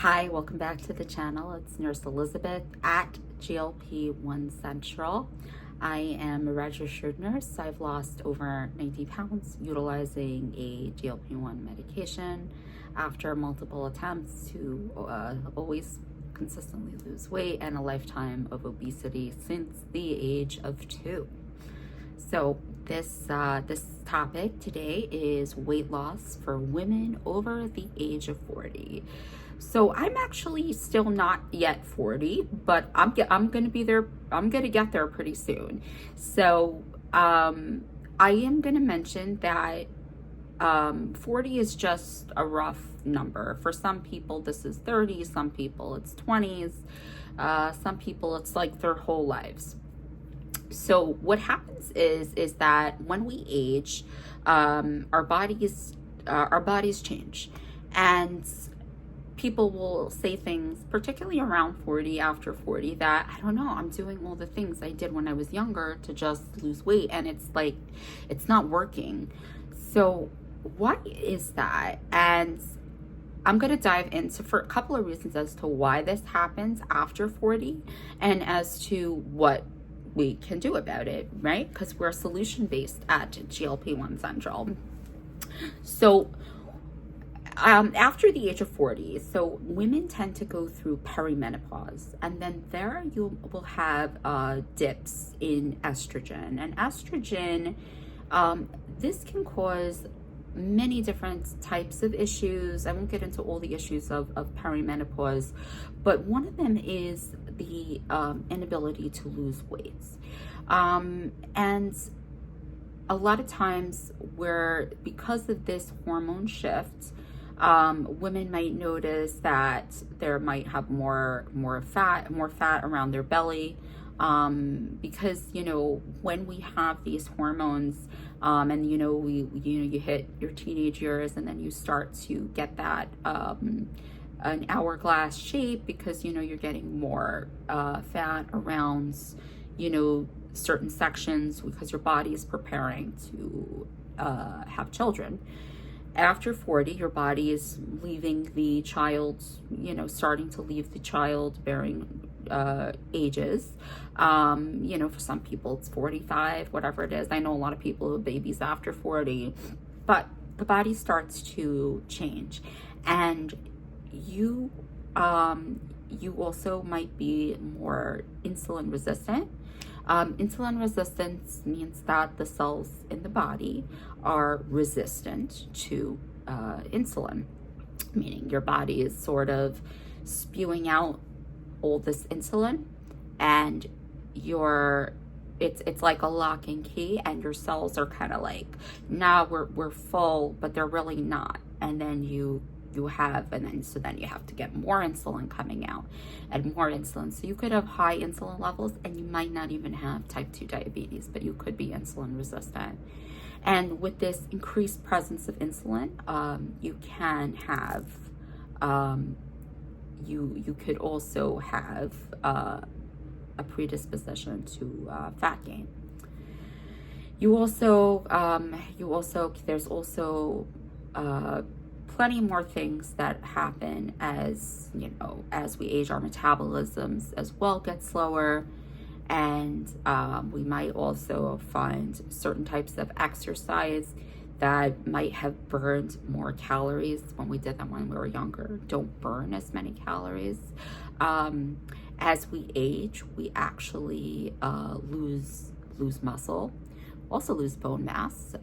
Hi, welcome back to the channel. It's Nurse Elizabeth at GLP One Central. I am a registered nurse. I've lost over 90 pounds utilizing a GLP-1 medication after multiple attempts to always consistently lose weight and a lifetime of obesity since the age of 2. So this topic today is weight loss for women over the age of 40. So I'm actually still not yet 40, but I'm gonna be there. I'm gonna get there pretty soon. So I am gonna mention that 40 is just a rough number. For some people, this is 30. Some people, it's 20s. Some people, it's like their whole lives. So what happens is that when we age, our bodies change, and people will say things, particularly around 40, after 40, that I don't know, I'm doing all the things I did when I was younger to just lose weight, and it's like it's not working. So why is that? And I'm going to dive into for a couple of reasons as to why this happens after 40 and as to what we can do about it, right? Because we're solution based at GLP One Central. So after the age of 40, so women tend to go through perimenopause, and then there you will have dips in estrogen. And estrogen, this can cause many different types of issues. I won't get into all the issues of perimenopause, but one of them is the inability to lose weight. And a lot of times because of this hormone shift, women might notice that there might have more fat around their belly, because when we have these hormones, and you hit your teenage years, and then you start to get that an hourglass shape, because you're getting more fat around certain sections, because your body is preparing to have children. After 40, your body is leaving the child, starting to leave the childbearing ages. For some people it's 45, whatever it is. I know a lot of people who have babies after 40, but the body starts to change, and you also might be more insulin resistant. Insulin resistance means that the cells in the body are resistant to insulin, meaning your body is sort of spewing out all this insulin, and it's like a lock and key, and your cells are kind of like, nah, we're full, but they're really not. And then so then you have to get more insulin coming out, and more insulin. So you could have high insulin levels, and you might not even have type 2 diabetes, but you could be insulin resistant. And with this increased presence of insulin, you can have, you could also have a predisposition to fat gain. There's also plenty more things that happen as we age. Our metabolisms as well get slower, and we might also find certain types of exercise that might have burned more calories when we did them when we were younger don't burn as many calories. As we age, we actually lose muscle, also lose bone mass.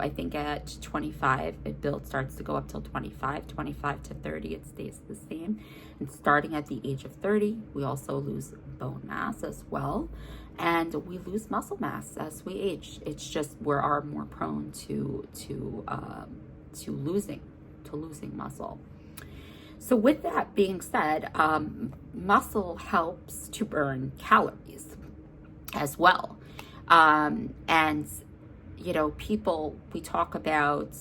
I think at 25, starts to go up till 25 to 30, it stays the same. And starting at the age of 30, we also lose bone mass as well. And we lose muscle mass as we age. It's just we are more prone to losing muscle. So with that being said, muscle helps to burn calories as well. And we talk about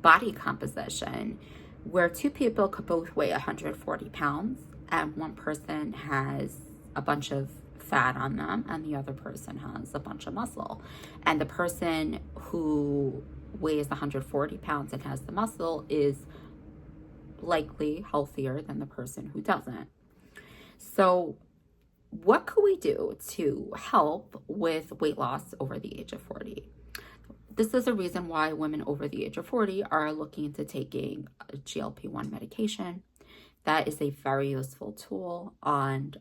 body composition, where two people could both weigh 140 pounds, and one person has a bunch of fat on them and the other person has a bunch of muscle. And the person who weighs 140 pounds and has the muscle is likely healthier than the person who doesn't. So what could we do to help with weight loss over the age of 40? This is a reason why women over the age of 40 are looking into taking a GLP-1 medication. That is a very useful tool on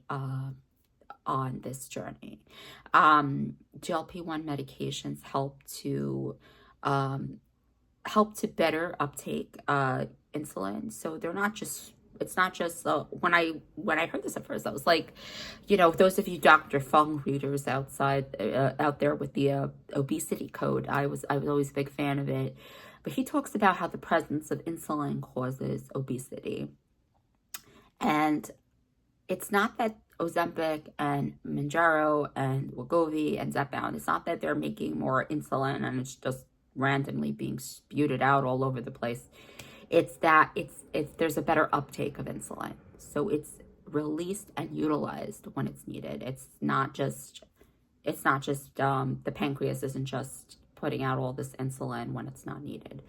this journey. GLP-1 medications help to better uptake insulin. So they're not just, it's not just when I heard this at first, I was like, those of you Dr. Fung readers out there with the obesity code, I was always a big fan of it. But he talks about how the presence of insulin causes obesity. And it's not that Ozempic and Mounjaro and Wegovy and Zepbound, it's not that they're making more insulin and it's just randomly being spewed out all over the place. It's that there's a better uptake of insulin. So it's released and utilized when it's needed. It's not just the pancreas isn't just putting out all this insulin when it's not needed.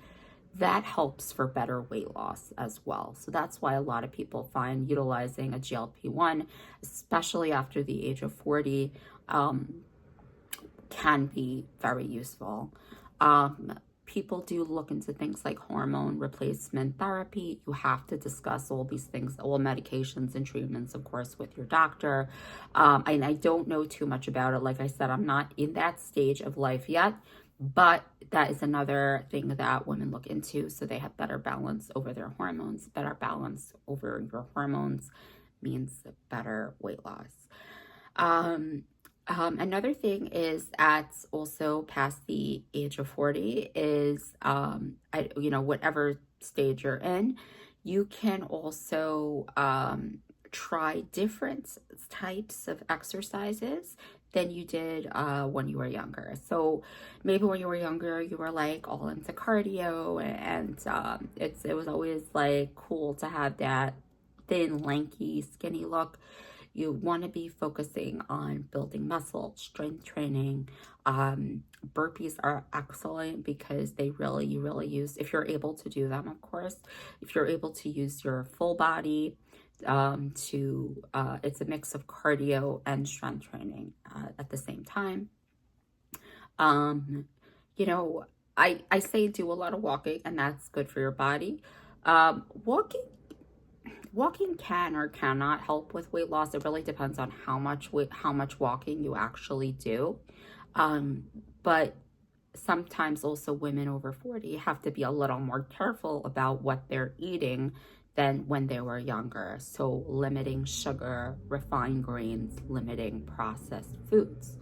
That helps for better weight loss as well. So that's why a lot of people find utilizing a GLP-1, especially after the age of 40, can be very useful. People do look into things like hormone replacement therapy. You have to discuss all these things, all medications and treatments, of course, with your doctor. And I don't know too much about it. Like I said, I'm not in that stage of life yet, but that is another thing that women look into, so they have better balance over their hormones. Better balance over your hormones means better weight loss. Another thing is at also past the age of 40 is, whatever stage you're in, you can also try different types of exercises than you did when you were younger. So maybe when you were younger, you were like all into cardio, and it was always like cool to have that thin, lanky, skinny look. You want to be focusing on building muscle, strength training. Burpees are excellent because you really use, if you're able to do them, of course, if you're able to use your full body it's a mix of cardio and strength training at the same time. I say do a lot of walking, and that's good for your body. Walking can or cannot help with weight loss. It really depends on how much walking you actually do. But sometimes also women over 40 have to be a little more careful about what they're eating than when they were younger. So limiting sugar, refined grains, limiting processed foods.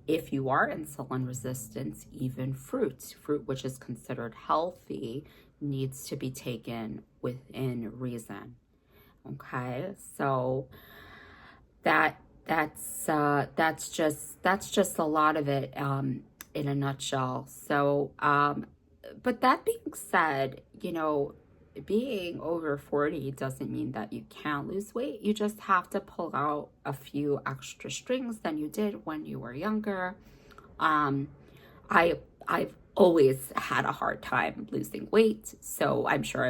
If you are insulin resistant, even fruit which is considered healthy, needs to be taken within reason. Okay, so that's just a lot of it in a nutshell. So but that being said, being over 40 doesn't mean that you can't lose weight. You just have to pull out a few extra strings than you did when you were younger. I've always had a hard time losing weight, so I'm sure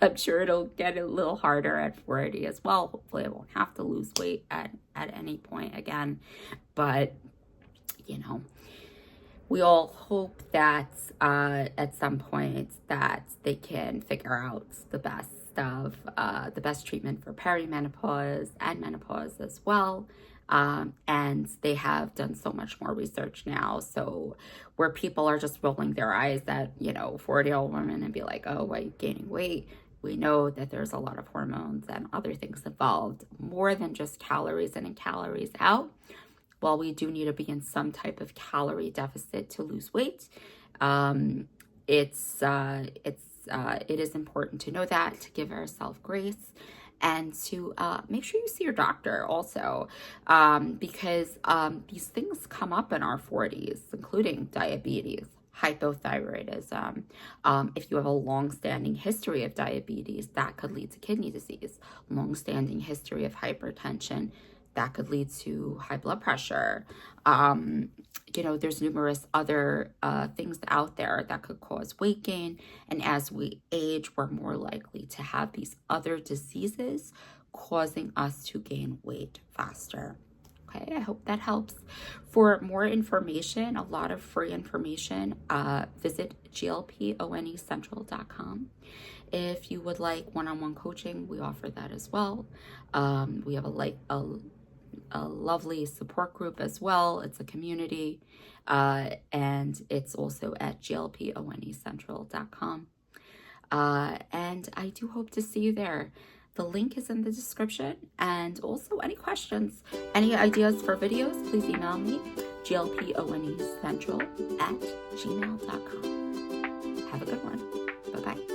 I'm sure it'll get a little harder at 40 as well. Hopefully I won't have to lose weight at any point again. But, we all hope that at some point that they can figure out the best treatment for perimenopause and menopause as well. And they have done so much more research now. So where people are just rolling their eyes at, 40-year-old women and be like, oh, why are you gaining weight? We know that there's a lot of hormones and other things involved, more than just calories in and calories out. While we do need to be in some type of calorie deficit to lose weight, it is important to know that, to give ourselves grace, and to make sure you see your doctor also, because these things come up in our 40s, including diabetes, hypothyroidism. If you have a long-standing history of diabetes, that could lead to kidney disease. Long-standing history of hypertension, that could lead to high blood pressure. You know, there's numerous other things out there that could cause weight gain. And as we age, we're more likely to have these other diseases causing us to gain weight faster. Okay, I hope that helps. For more information, a lot of free information, visit GLPONECentral.com. If you would like one-on-one coaching, we offer that as well. We have a lovely support group as well. It's a community, and it's also at GLPONECentral.com. And I do hope to see you there. The link is in the description. And also, any questions, any ideas for videos, please email me, GLPONECentral@gmail.com. Have a good one. Bye-bye.